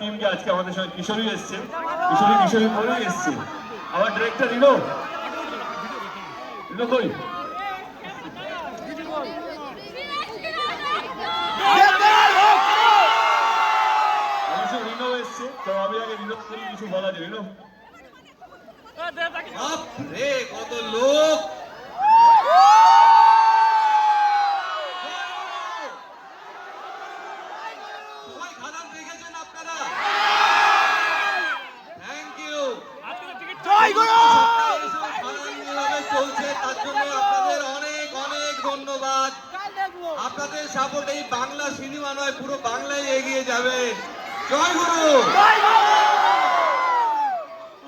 টিমকে আজকে আমাদের সঙ্গে কিশোরী এসছে, কিশোরী পরেই এসছে। আমার ডিরেক্টর রিনো কই? অবশ্য রিনো এসছে, তো আমি আগে রিনো কিছু বলা যায়। রিনো কত লোক, সবাই খাদান দেখেছেন আপনারা? Thank you. চলছে তার জন্য আপনাদের অনেক অনেক ধন্যবাদ। আপনাদের সাপোর্ট এই বাংলা সিনেমা নয়, পুরো বাংলায় এগিয়ে যাবে। জয় গুরু।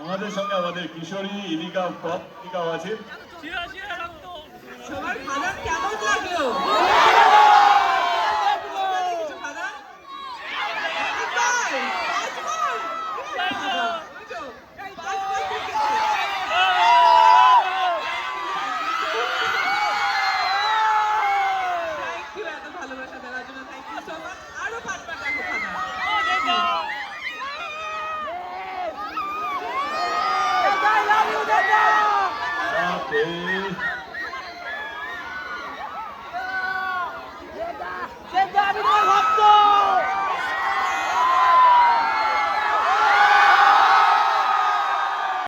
আমাদের সঙ্গে আমাদের কিশোরী ইনিকা ইনিকাও আছে। সবার খাদান কেমন লাগলো? ভালোবাসা দেওয়ার জন্য থ্যাংক ইউ সো মাচ। আরো পাঁচবার দেখো খাদান।